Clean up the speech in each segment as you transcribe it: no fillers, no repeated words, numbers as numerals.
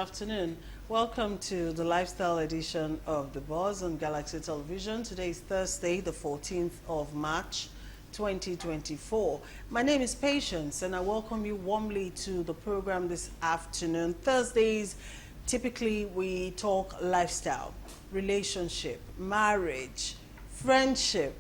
afternoon. Welcome to the lifestyle edition of The Buzz on Galaxy Television. Today is Thursday, the 14th of March, 2024. My name is Patience, and I welcome you warmly to the program this afternoon. Thursdays, typically we talk lifestyle, relationship, marriage, friendship,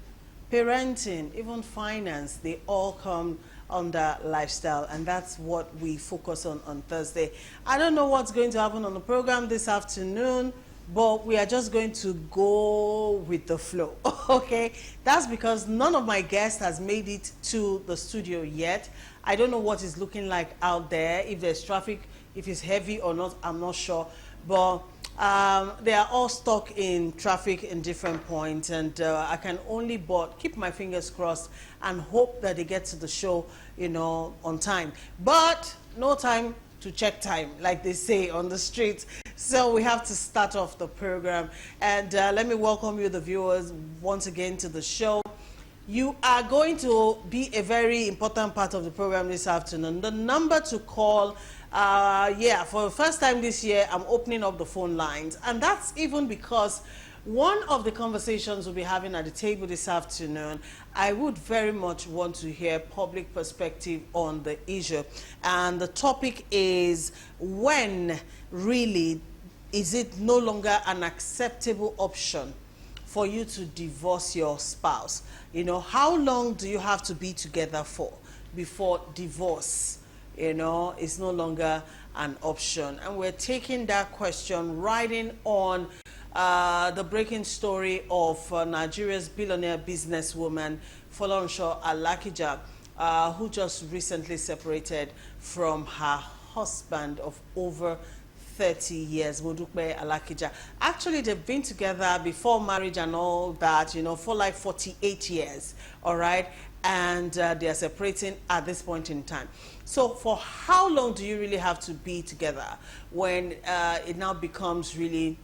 parenting, even finance. They all come under lifestyle, and that's what we focus on Thursday. I don't know what's going to happen on the program this afternoon, but we are just going to go with the flow. Okay, that's because none of my guests has made it to the studio yet. I don't know what it's looking like out there, if there's traffic, if it's heavy or not, I'm not sure, but they are all stuck in traffic in different points, and I can only but keep my fingers crossed and hope that they get to the show, you know, on time. But no time to check time, like they say on the streets. So we have to start off the program. And let me welcome you, the viewers, once again to the show. You are going to be a very important part of the program this afternoon. The number to call, for the first time this year, I'm opening up the phone lines. And that's even because one of the conversations we'll be having at the table this afternoon, I would very much want to hear public perspective on the issue. And the topic is, when really is it no longer an acceptable option for you to divorce your spouse? You know, how long do you have to be together for before divorce, you know, is no longer an option? And we're taking that question riding on the breaking story of Nigeria's billionaire businesswoman Folorunsho Alakija, who just recently separated from her husband of over 30 years, Modukbe Alakija. Actually, they've been together before marriage and all that, you know, for like 48 years, all right? And they are separating at this point in time. So for how long do you really have to be together when it now becomes really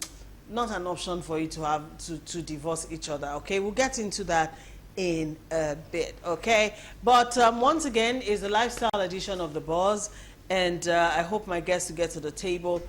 not an option for you to have to divorce each other? Okay, we'll get into that in a bit, okay? But once again, is the lifestyle edition of The Buzz, and I hope my guests will get to the table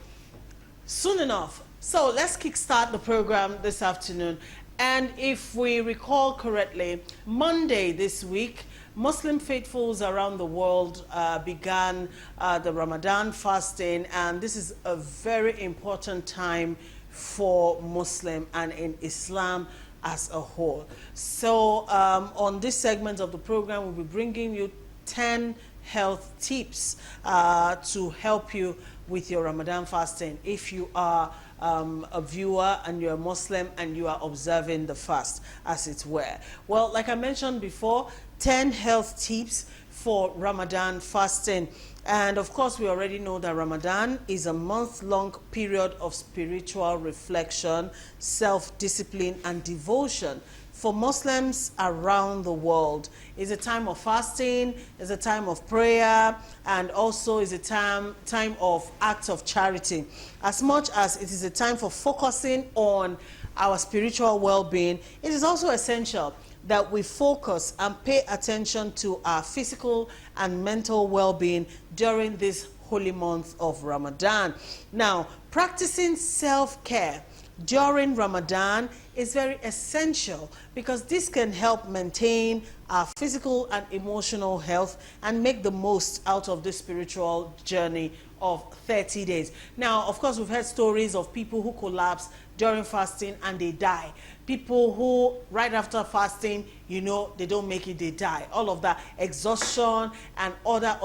soon enough. So let's kickstart the program this afternoon. And if we recall correctly, Monday this week, Muslim faithfuls around the world began the Ramadan fasting, and this is a very important time for Muslim and in Islam as a whole. So on this segment of the program, we'll be bringing you 10 health tips to help you with your Ramadan fasting if you are a viewer and you're a Muslim and you are observing the fast, as it were. Well, like I mentioned before, 10 health tips for Ramadan fasting. And of course, we already know that Ramadan is a month-long period of spiritual reflection, self-discipline, and devotion for Muslims around the world. It's a time of fasting, it's a time of prayer, and also is a time of acts of charity. As much as it is a time for focusing on our spiritual well-being, it is also essential that we focus and pay attention to our physical and mental well-being during this holy month of Ramadan. Now, practicing self-care during Ramadan is very essential because this can help maintain our physical and emotional health and make the most out of this spiritual journey of 30 days. Now, of course, we've heard stories of people who collapse during fasting and they die. People who, right after fasting, you know, they don't make it, they die. All of that, exhaustion and other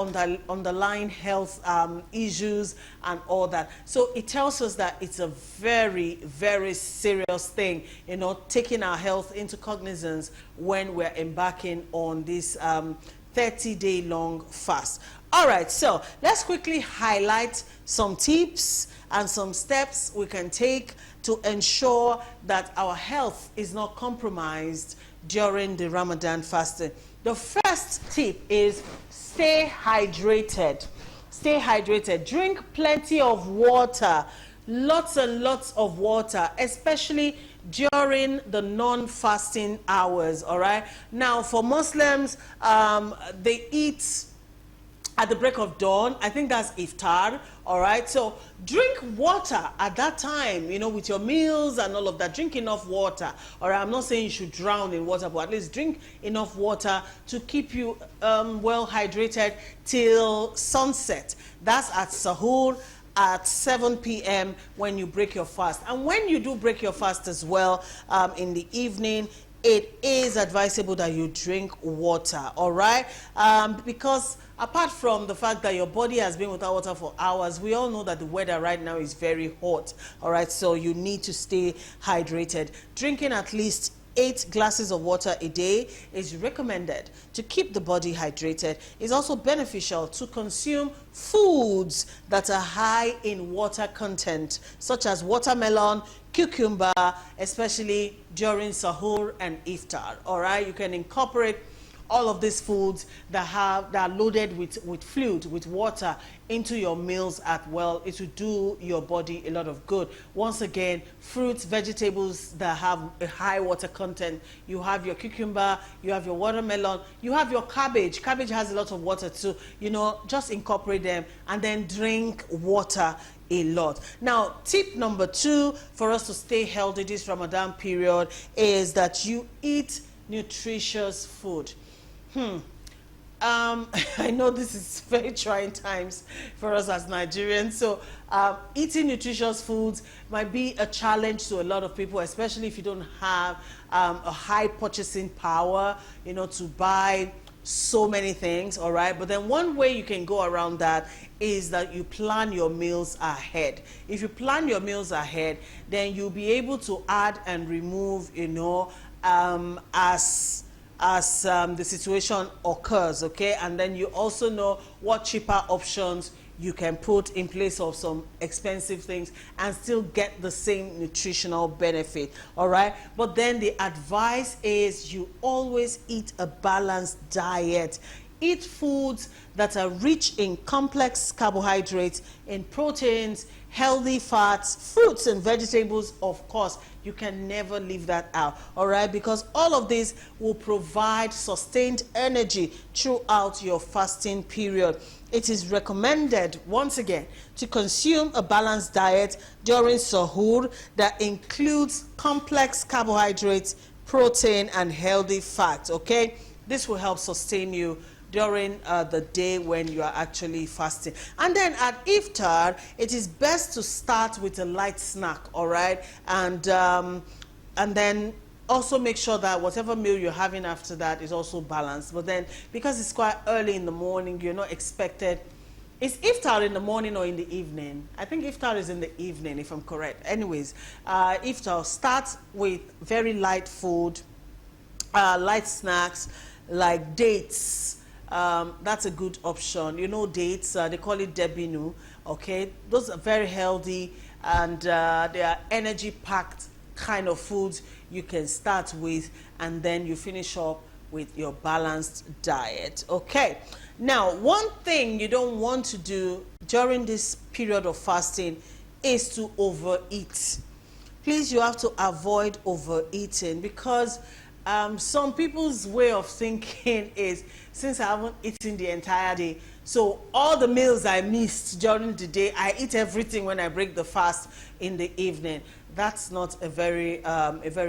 underlying health issues and all that. So it tells us that it's a very, very serious thing, you know, taking our health into cognizance when we're embarking on this 30-day long fast. All right, so let's quickly highlight some tips and some steps we can take to ensure that our health is not compromised during the Ramadan fasting. The first tip is stay hydrated. Stay hydrated. Drink plenty of water, lots and lots of water, especially during the non-fasting hours, all right? Now, for Muslims, they eat at the break of dawn. I think that's iftar. All right, so drink water at that time, you know, with your meals and all of that. Drink enough water. All right, I'm not saying you should drown in water, but at least drink enough water to keep you well hydrated till sunset. That's at sahur at 7 p.m. when you break your fast. And when you do break your fast as well, in the evening, it is advisable that you drink water, all right? Because apart from the fact that your body has been without water for hours, we all know that the weather right now is very hot, all right? So you need to stay hydrated. Drinking at least 8 glasses of water a day is recommended to keep the body hydrated. It's also beneficial to consume foods that are high in water content, such as watermelon, cucumber, especially during sahur and iftar. All right, you can incorporate all of these foods that are loaded with fluid, with water, into your meals as well. It will do your body a lot of good. Once again, fruits, vegetables that have a high water content. You have your cucumber, you have your watermelon, you have your cabbage. Cabbage has a lot of water too. You know, just incorporate them and then drink water a lot. Now, tip number 2 for us to stay healthy this Ramadan period is that you eat nutritious food. I know this is very trying times for us as Nigerians, so eating nutritious foods might be a challenge to a lot of people, especially if you don't have a high purchasing power, you know, to buy so many things, all right? But then one way you can go around that is that you plan your meals ahead. If you plan your meals ahead, then you'll be able to add and remove, you know, as the situation occurs, okay? And then you also know what cheaper options you can put in place of some expensive things and still get the same nutritional benefit, all right? But then the advice is you always eat a balanced diet. Eat foods that are rich in complex carbohydrates, in proteins, healthy fats, fruits and vegetables, of course. You can never leave that out, all right? Because all of this will provide sustained energy throughout your fasting period. It is recommended, once again, to consume a balanced diet during sahur that includes complex carbohydrates, protein, and healthy fats, okay? This will help sustain you during the day when you are actually fasting. And then at iftar, it is best to start with a light snack, all right? And then also make sure that whatever meal you're having after that is also balanced. But then, because it's quite early in the morning, you're not expected. Is iftar in the morning or in the evening? I think iftar is in the evening, if I'm correct. Anyways, iftar starts with very light food, light snacks like dates. That's a good option. You know, dates, they call it debinu, okay? Those are very healthy and they are energy-packed kind of foods you can start with, and then you finish up with your balanced diet, okay? Now, one thing you don't want to do during this period of fasting is to overeat. Please, you have to avoid overeating, because some people's way of thinking is, since I haven't eaten the entire day, so all the meals I missed during the day, I eat everything when I break the fast in the evening. That's not a very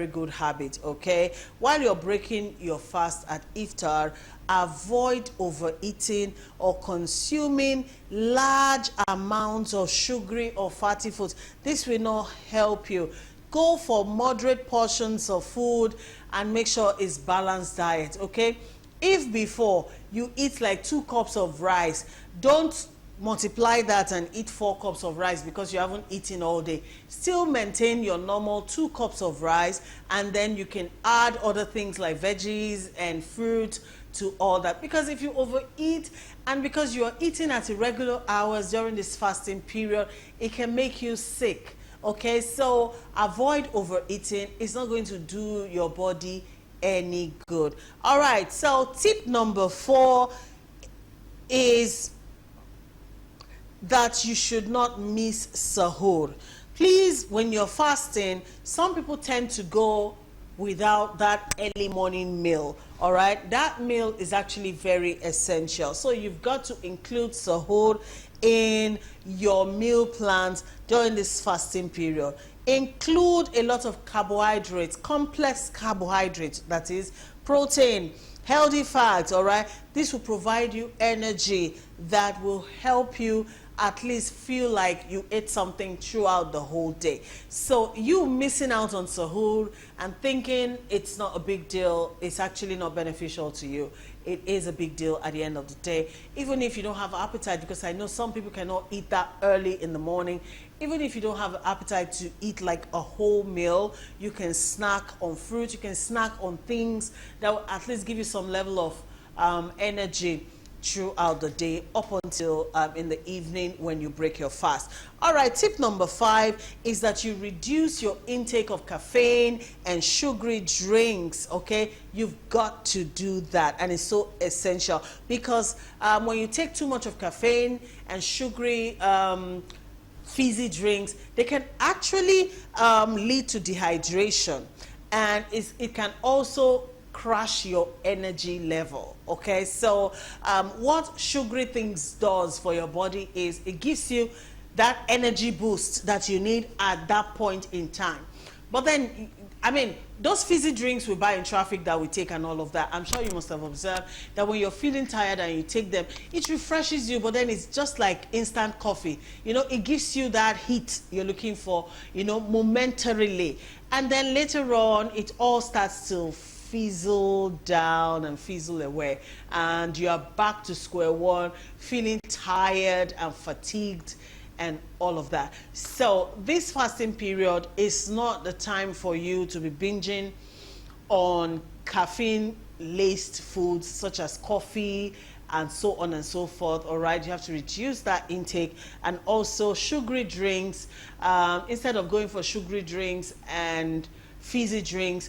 good habit, okay? While you're breaking your fast at iftar, avoid overeating or consuming large amounts of sugary or fatty foods. This will not help you. Go for moderate portions of food and make sure it's balanced diet, okay? If before you eat like 2 cups of rice, don't multiply that and eat 4 cups of rice because you haven't eaten all day. Still maintain your normal 2 cups of rice, and then you can add other things like veggies and fruit to all that. Because if you overeat, and because you are eating at irregular hours during this fasting period, it can make you sick, okay? So avoid overeating. It's not going to do your body any good. All right, so tip number 4 is that you should not miss sahur. Please, when you're fasting, some people tend to go without that early morning meal. All right, that meal is actually very essential. So you've got to include sahur in your meal plans during this fasting period. Include a lot of carbohydrates, complex carbohydrates, that is protein, healthy fats. All right, this will provide you energy that will help you at least feel like you ate something throughout the whole day. So you missing out on sahur and thinking it's not a big deal, it's actually not beneficial to you. It is a big deal at the end of the day, even if you don't have appetite, because I know some people cannot eat that early in the morning. Even if you don't have appetite to eat like a whole meal, you can snack on fruit, you can snack on things that will at least give you some level of energy throughout the day up until in the evening when you break your fast. All right, tip number 5 is that you reduce your intake of caffeine and sugary drinks. Okay, you've got to do that, and it's so essential because when you take too much of caffeine and sugary fizzy drinks, they can actually lead to dehydration, and it can also crash your energy level. Okay, so what sugary things does for your body is it gives you that energy boost that you need at that point in time. But then, I mean, those fizzy drinks we buy in traffic that we take and all of that, I'm sure you must have observed that when you're feeling tired and you take them, it refreshes you, but then it's just like instant coffee. You know, it gives you that heat you're looking for, you know, momentarily. And then later on, it all starts to fizzle down and fizzle away, and you are back to square one, feeling tired and fatigued and all of that. So this fasting period is not the time for you to be binging on caffeine laced foods such as coffee and so on and so forth. All right, you have to reduce that intake, and also sugary drinks. Instead of going for sugary drinks and fizzy drinks,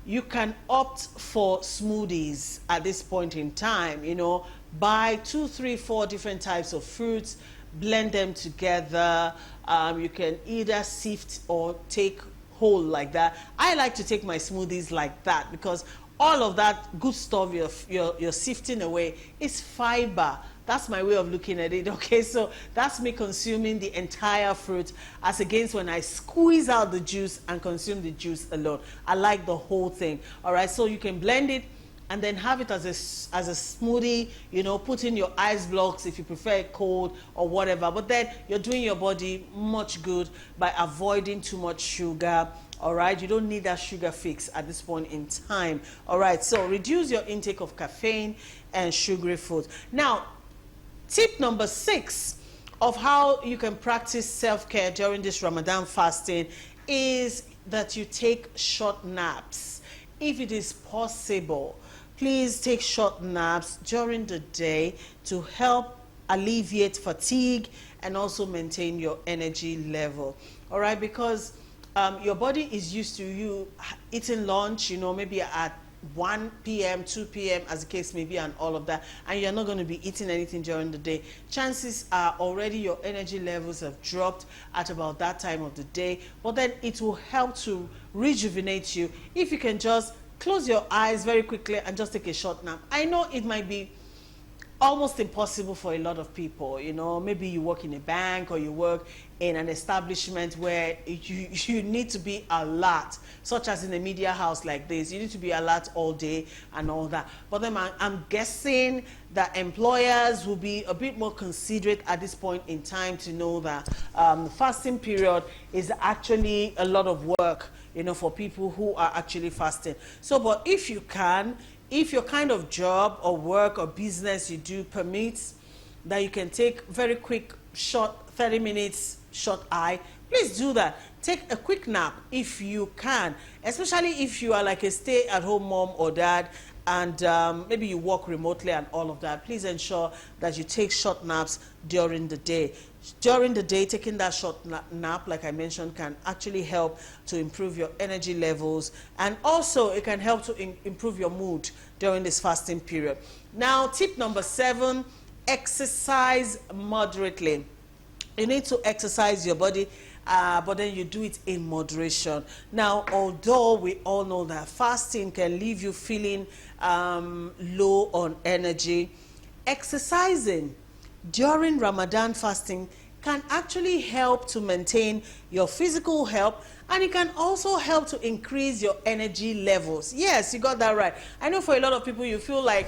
you can opt for smoothies at this point in time. You know, buy 2, 3, 4 different types of fruits, blend them together. You can either sift or take whole like that. I like to take my smoothies like that because all of that good stuff you're sifting away is fiber. That's my way of looking at it. Okay, so that's me consuming the entire fruit as against when I squeeze out the juice and consume the juice alone. I like the whole thing. All right, so you can blend it and then have it as a smoothie, you know, put in your ice blocks if you prefer it cold or whatever. But then you're doing your body much good by avoiding too much sugar. All right, you don't need that sugar fix at this point in time. All right, so reduce your intake of caffeine and sugary foods. Now, tip number 6 of how you can practice self-care during this Ramadan fasting is that you take short naps. If it is possible, please take short naps during the day to help alleviate fatigue and also maintain your energy level. All right, because your body is used to you eating lunch, you know, maybe at 1 p.m., 2 p.m., as the case may be, and all of that, and you're not going to be eating anything during the day. Chances are already your energy levels have dropped at about that time of the day, but then it will help to rejuvenate you if you can just close your eyes very quickly and just take a short nap. I know it might be almost impossible for a lot of people. You know, maybe you work in a bank or you work in an establishment where you need to be alert, such as in a media house like this. You need to be alert all day and all that. But then I'm guessing that employers will be a bit more considerate at this point in time to know that the fasting period is actually a lot of work, you know, for people who are actually fasting. So, but if you can, if your kind of job or work or business you do permits that you can take very quick, short, 30 minutes, short eye, please do that. Take a quick nap if you can, especially if you are like a stay-at-home mom or dad and maybe you work remotely and all of that. Please ensure that you take short naps during the day. During the day, taking that short nap, like I mentioned, can actually help to improve your energy levels, and also it can help to improve your mood during this fasting period. Now, tip number 7, exercise moderately. You need to exercise your body but then you do it in moderation. Now, although we all know that fasting can leave you feeling low on energy, exercising during Ramadan fasting can actually help to maintain your physical health, and it can also help to increase your energy levels. Yes, you got that right. I know for a lot of people, you feel like,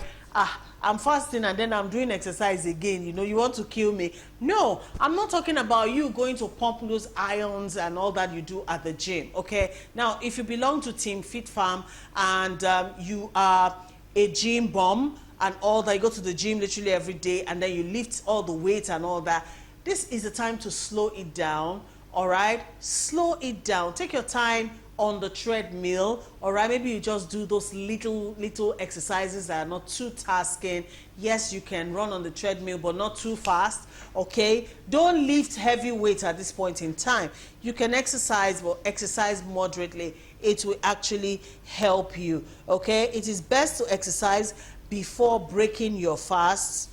I'm fasting and then I'm doing exercise again. You know, you want to kill me. No, I'm not talking about you going to pump those ions and all that you do at the gym, okay? Now, if you belong to Team Fit Farm and you are a gym bum and all that, you go to the gym literally every day and then you lift all the weights and all that, this is the time to slow it down, all right? Slow it down. Take your time on the treadmill, all right? Maybe you just do those little exercises that are not too tasking. Yes, you can run on the treadmill, but not too fast, okay? Don't lift heavy weights at this point in time. You can exercise, but exercise moderately. It will actually help you, okay? It is best to exercise before breaking your fast,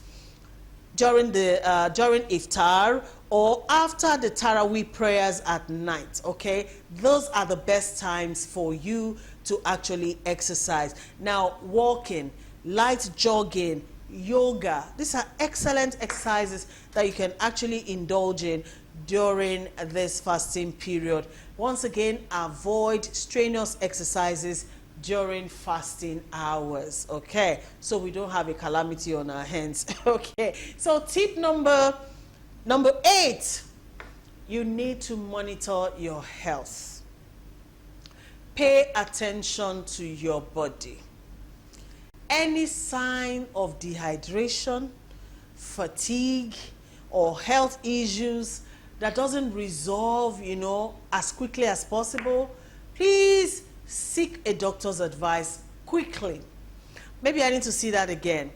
during iftar, or after the Taraweeh prayers at night, okay? Those are the best times for you to actually exercise. Now, walking, light jogging, yoga, these are excellent exercises that you can actually indulge in during this fasting period. Once again, avoid strenuous exercises during fasting hours, okay? So we don't have a calamity on our hands, okay? So tip number 8, you need to monitor your health. Pay attention to your body. Any sign of dehydration, fatigue, or health issues that doesn't resolve, you know, as quickly as possible, please seek a doctor's advice quickly. Maybe I need to see that again.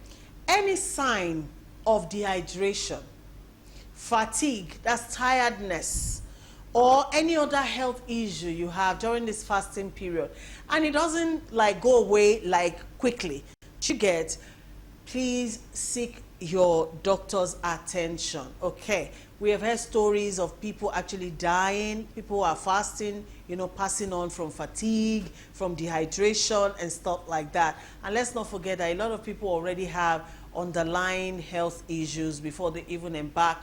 Any sign of dehydration, fatigue, that's tiredness, or any other health issue you have during this fasting period, and it doesn't like go away like quickly, you get, please seek your doctor's attention, okay? We have heard stories of people actually dying, people who are fasting, you know, passing on from fatigue, from dehydration and stuff like that. And let's not forget that a lot of people already have underlying health issues before they even embark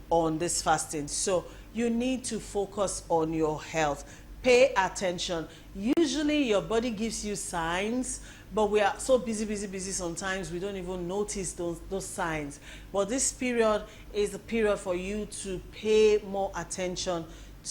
on this fasting. So you need to focus on your health. Pay attention. Usually your body gives you signs, but we are so busy sometimes we don't even notice those signs. But this period is the period for you to pay more attention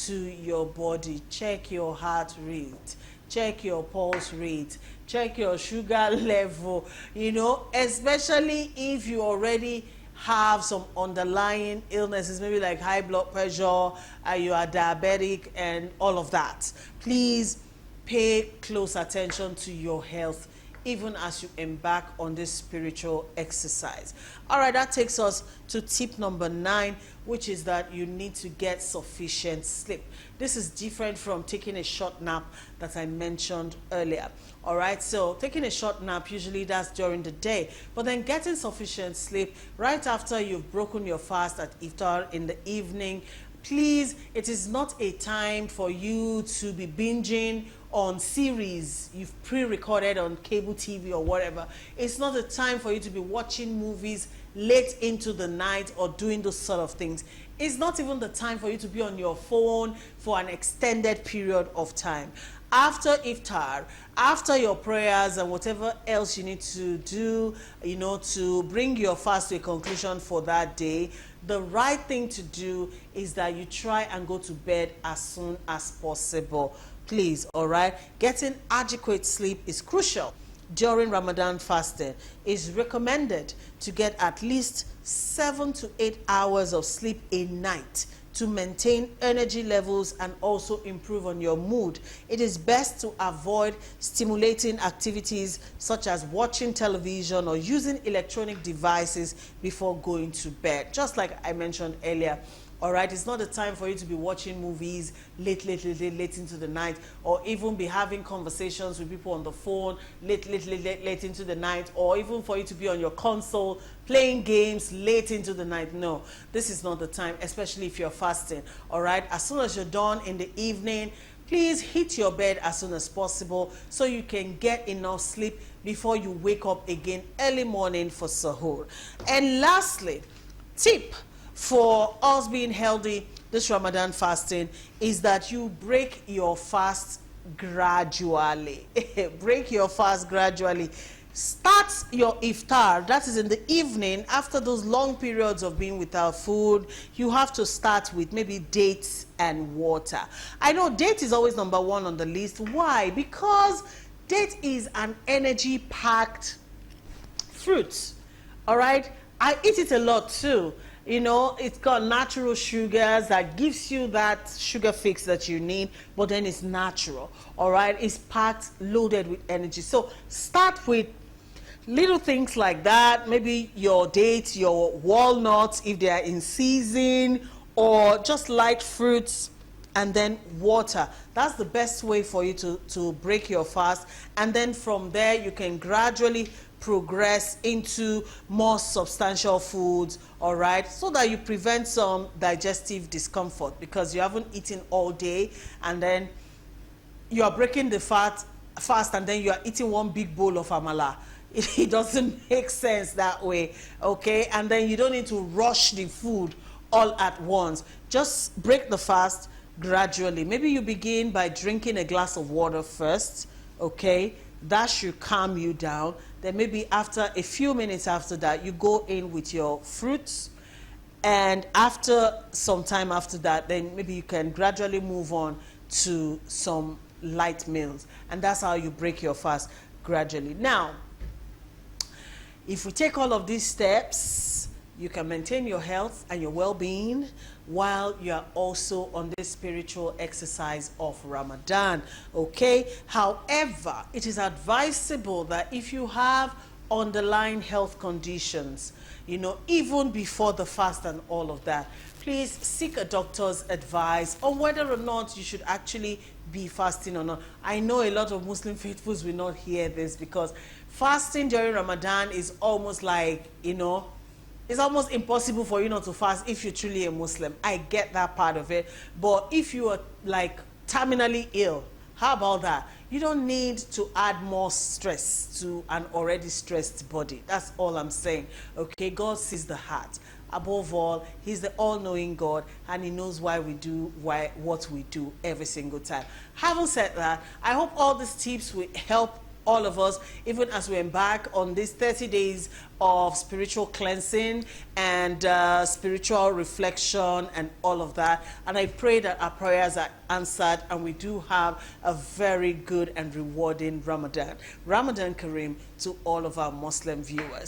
to your body. Check your heart rate, check your pulse rate, check your sugar level, you know, especially if you already have some underlying illnesses, maybe like high blood pressure, you are diabetic and all of that. Please pay close attention to your health even as you embark on this spiritual exercise. All right, that takes us to tip number 9, which is that you need to get sufficient sleep. This is different from taking a short nap that I mentioned earlier. All right, so taking a short nap, usually that's during the day, but then getting sufficient sleep right after you've broken your fast at iftar in the evening. Please, it is not a time for you to be binging on series you've pre-recorded on cable TV or whatever. It's not a time for you to be watching movies late into the night or doing those sort of things. It's not even the time for you to be on your phone for an extended period of time. After iftar, after your prayers and whatever else you need to do, you know, to bring your fast to a conclusion for that day, the right thing to do is that you try and go to bed as soon as possible. Please, all right? Getting adequate sleep is crucial. During Ramadan fasting, it's recommended to get at least 7 to 8 hours of sleep a night to maintain energy levels and also improve on your mood. It is best to avoid stimulating activities such as watching television or using electronic devices before going to bed. Just like I mentioned earlier, All right, it's not a time for you to be watching movies late into the night, or even be having conversations with people on the phone late into the night, or even for you to be on your console playing games late into the night. No, this is not the time, especially if you're fasting. All right, as soon as you're done in the evening, please hit your bed as soon as possible so you can get enough sleep before you wake up again early morning for sahur. And lastly, tip for us being healthy this Ramadan fasting is that you break your fast gradually. Break your fast gradually. Start your iftar, that is in the evening, after those long periods of being without food. You have to start with maybe dates and water. I know date is always number one on the list. Why? Because date is an energy-packed fruit. All right, I eat it a lot too. You know, it's got natural sugars that gives you that sugar fix that you need, but then it's natural. All right, it's packed, loaded with energy. So start with little things like that. Maybe your dates, your walnuts if they are in season, or just light fruits, and then water. That's the best way for you to break your fast. And then from there you can gradually progress into more substantial foods, all right, so that you prevent some digestive discomfort, because you haven't eaten all day and then you are breaking the fast and then you are eating one big bowl of amala. It doesn't make sense that way, okay? And then you don't need to rush the food all at once. Just break the fast gradually. Maybe you begin by drinking a glass of water first, okay? That should calm you down. Then maybe after a few minutes after that, you go in with your fruits. And after some time after that, then maybe you can gradually move on to some light meals. And that's how you break your fast gradually. Now, if we take all of these steps, you can maintain your health and your well-being while you are also on this spiritual exercise of Ramadan, okay? However, it is advisable that if you have underlying health conditions, you know, even before the fast and all of that, please seek a doctor's advice on whether or not you should actually be fasting or not. I know a lot of Muslim faithfuls will not hear this, because fasting during Ramadan is almost like, you know, it's almost impossible for you not to fast if you're truly a Muslim. I get that part of it. But if you are like terminally ill, how about that? You don't need to add more stress to an already stressed body. That's all I'm saying. Okay, God sees the heart. Above all, He's the all-knowing God, and He knows why we do what we do every single time. Having said that, I hope all these tips will help all of us, even as we embark on these 30 days of spiritual cleansing and spiritual reflection and all of that. And I pray that our prayers are answered and we do have a very good and rewarding Ramadan. Ramadan Kareem to all of our Muslim viewers.